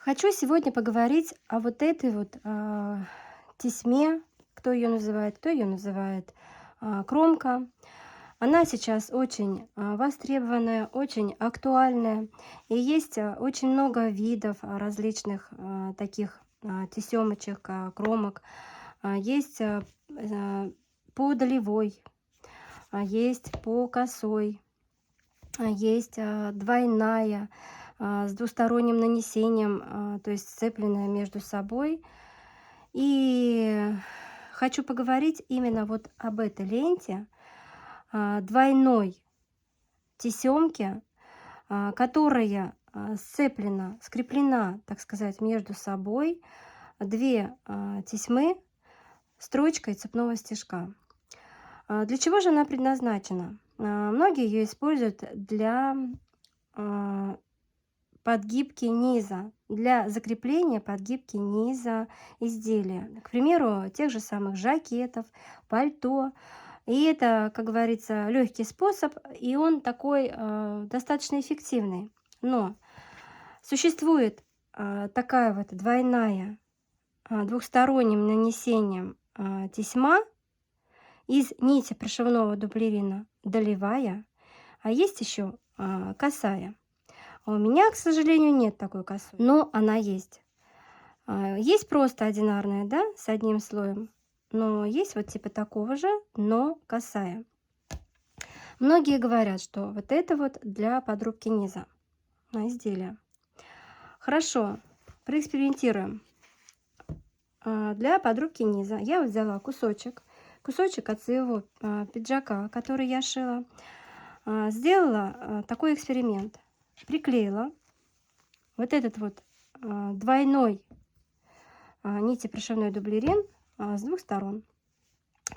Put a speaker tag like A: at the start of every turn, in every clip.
A: Хочу сегодня поговорить о вот этой вот тесьме, кто ее называет кромка. Она сейчас очень востребованная, очень актуальная. И есть очень много видов различных таких тесемочек, кромок. Есть по долевой, есть по косой, есть двойная, с двусторонним нанесением, то есть сцепленная между собой. И хочу поговорить именно вот об этой ленте, двойной тесемки, которая сцеплена, скреплена, так сказать, между собой две тесьмы строчкой цепного стежка. Для чего же она предназначена? Многие ее используют для подгибки низа, для закрепления подгибки низа изделия. К примеру, тех же самых жакетов, пальто. И это, как говорится, легкий способ, и он такой достаточно эффективный. Но существует такая вот двойная двухсторонним нанесением тесьма из нити прошивного дублерина долевая, а есть еще косая. А у меня, к сожалению, нет такой косой, но она есть. Есть просто одинарная, да, с одним слоем, но есть вот типа такого же, но косая. Многие говорят, что вот это вот для подрубки низа на изделие. Хорошо, проэкспериментируем. Для подрубки низа я вот взяла кусочек от своего пиджака, который я шила. Сделала такой эксперимент. Приклеила вот этот вот двойной нити прошивной дублерин с двух сторон.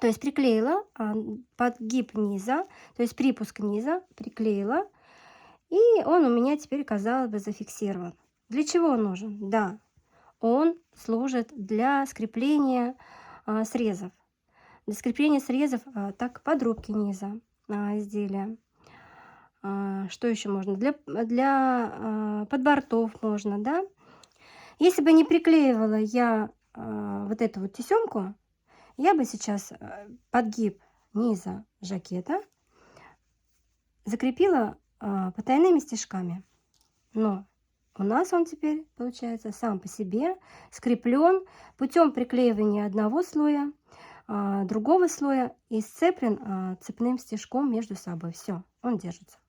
A: То есть приклеила подгиб низа, то есть припуск низа, приклеила, и он у меня теперь, казалось бы, зафиксирован. Для чего он нужен? Да, он служит для скрепления срезов. Для скрепления срезов так подрубки низа изделия. Что еще можно? Для подбортов можно, да? Если бы не приклеивала я вот эту вот тесемку, я бы сейчас подгиб низа жакета закрепила потайными стежками. Но у нас он теперь получается сам по себе скреплен путем приклеивания одного слоя, другого слоя и сцеплен цепным стежком между собой. Все, он держится.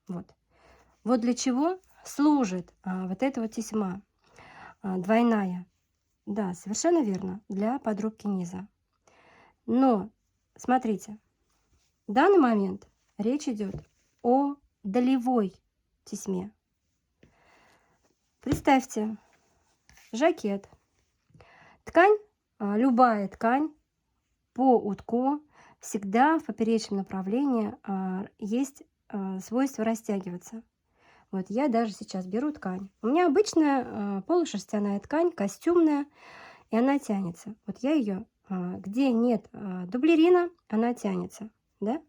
A: Вот для чего служит вот эта вот тесьма двойная. Да, совершенно верно, для подрубки низа. Но смотрите, в данный момент речь идет о долевой тесьме. Представьте, жакет, ткань, любая ткань по утку всегда в поперечном направлении есть свойство растягиваться. Вот я даже сейчас беру ткань. У меня обычная полушерстяная ткань, костюмная, и она тянется. Вот я ее, где нет дублерина, она тянется, да?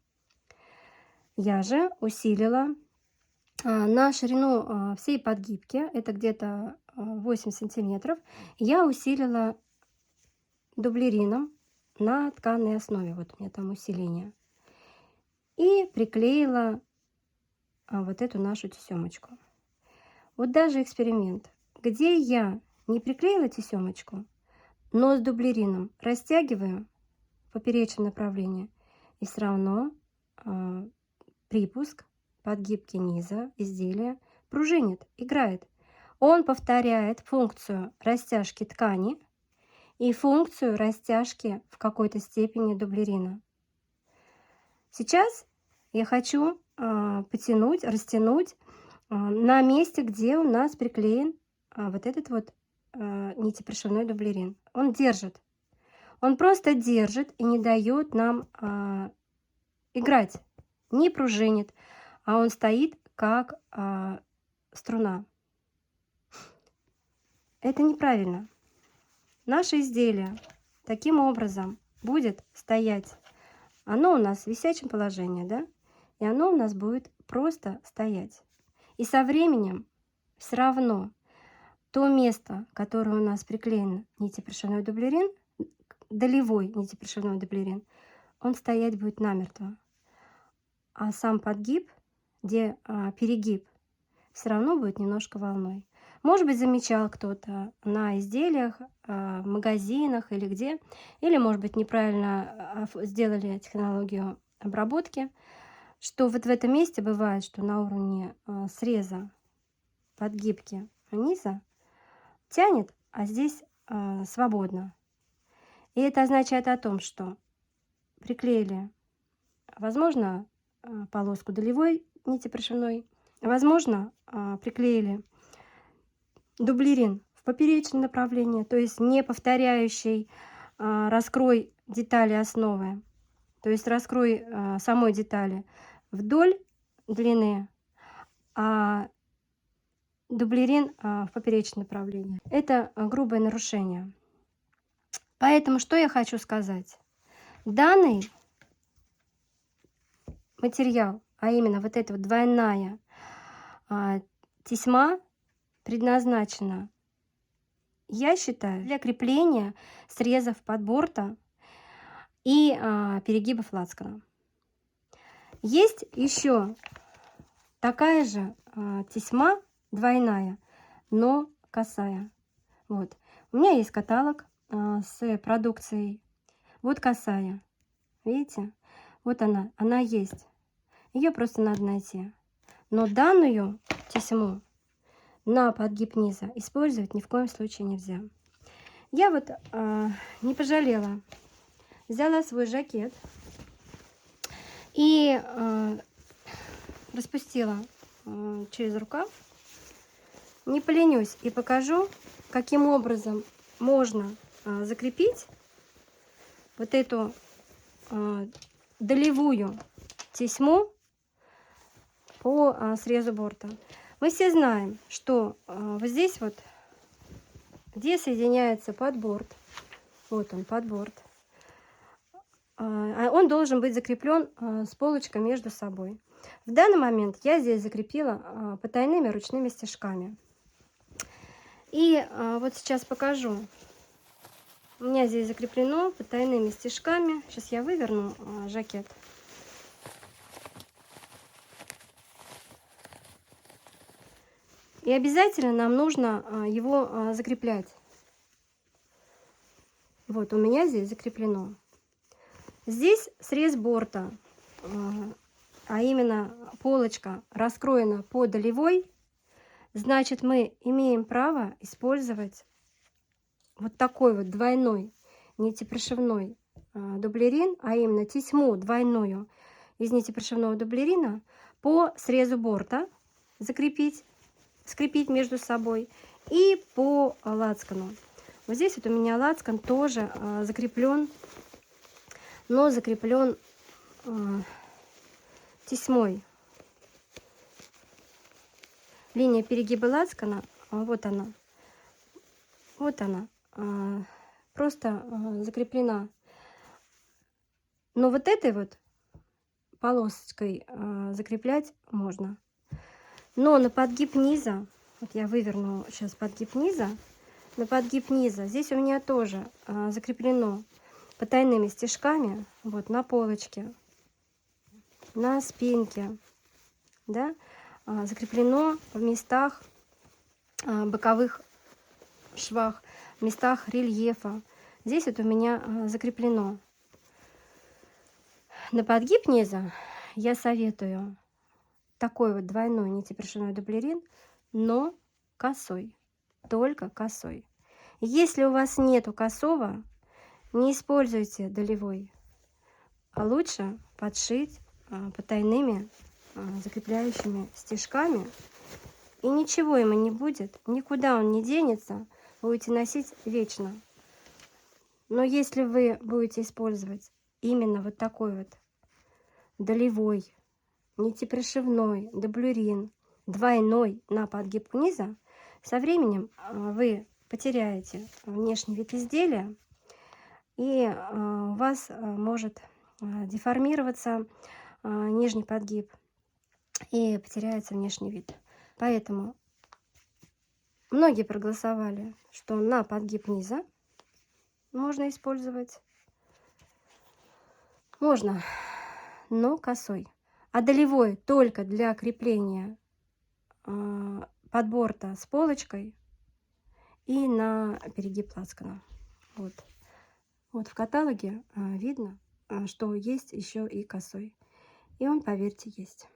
A: Я же усилила на ширину всей подгибки, это где-то 8 сантиметров, я усилила дублерином на тканной основе. Вот у меня там усиление. И приклеила вот эту нашу тесемочку. Вот даже эксперимент, где я не приклеила тесемочку, но с дублерином растягиваю в поперечном направлении, и все равно припуск подгибки низа изделия пружинит, играет. Он повторяет функцию растяжки ткани и функцию растяжки в какой-то степени дублерина. Сейчас я хочу потянуть, растянуть на месте, где у нас приклеен вот этот вот нитепрошивной дублерин. Он держит. Он просто держит и не дает нам играть. Не пружинит, а он стоит как струна. Это неправильно. Наше изделие таким образом будет стоять. Оно у нас в висячем положении, да? И оно у нас будет просто стоять. И со временем все равно то место, которое у нас приклеено нитепришивной дублерин, долевой нитепришивной дублерин, он стоять будет намертво. А сам подгиб, где перегиб, все равно будет немножко волной. Может быть, замечал кто-то на изделиях, в магазинах или где, или, может быть, неправильно сделали технологию обработки, что вот в этом месте бывает, что на уровне среза подгибки низа тянет, а здесь свободно. И это означает о том, что приклеили, возможно, полоску долевой нитепришивной, возможно, приклеили дублерин в поперечном направлении, то есть не повторяющий раскрой детали основы, то есть раскрой самой детали вдоль длины, а дублерин в поперечном направлении. Это грубое нарушение. Поэтому что я хочу сказать? Данный материал, а именно вот эта вот двойная тесьма, предназначена, я считаю, для крепления срезов подборта и перегибов лацкана. Есть еще такая же тесьма двойная, но косая. Вот. У меня есть каталог с продукцией. Вот косая. Видите? Вот она есть. Ее просто надо найти. Но данную тесьму на подгиб низа использовать ни в коем случае нельзя. Я вот не пожалела. Взяла свой жакет и распустила через рукав. Не поленюсь и покажу, каким образом можно закрепить вот эту долевую тесьму по срезу борта. Мы все знаем, что вот здесь вот, где соединяется подборт, вот он подборт, он должен быть закреплен с полочкой между собой. В данный момент я здесь закрепила потайными ручными стежками. И вот сейчас покажу. У меня здесь закреплено потайными стежками. Сейчас я выверну жакет. И обязательно нам нужно его закреплять. Вот у меня здесь закреплено. Здесь срез борта, а именно полочка раскроена по долевой. Значит, мы имеем право использовать вот такой вот двойной нитепришивной дублерин, а именно тесьму двойную из нитепришивного дублерина по срезу борта закрепить, скрепить между собой и по лацкану. Вот здесь вот у меня лацкан тоже закреплен, но закреплен тесьмой. Линия перегиба лацкана, вот она, просто закреплена. Но вот этой вот полосочкой закреплять можно. Но на подгиб низа, вот я выверну сейчас подгиб низа, на подгиб низа здесь у меня тоже закреплено потайными стежками, вот на полочке, на спинке, да, закреплено в местах боковых швах, в местах рельефа. Здесь вот у меня закреплено. На подгиб низа я советую такой вот двойной нитепришивной дублерин, но косой, только косой. Если у вас нету косого, не используйте долевой, а лучше подшить потайными закрепляющими стежками, и ничего ему не будет, никуда он не денется, будете носить вечно. Но если вы будете использовать именно вот такой вот долевой нитепришивной дублерин двойной на подгиб низа, со временем вы потеряете внешний вид изделия, и у вас может деформироваться нижний подгиб и потеряется внешний вид. Поэтому Многие проголосовали, что на подгиб низа можно использовать. Можно, но косой. А долевой только для крепления подборта с полочкой и на перегиб лацкана. Вот. Вот в каталоге видно, что есть еще и косой. И он, поверьте, есть.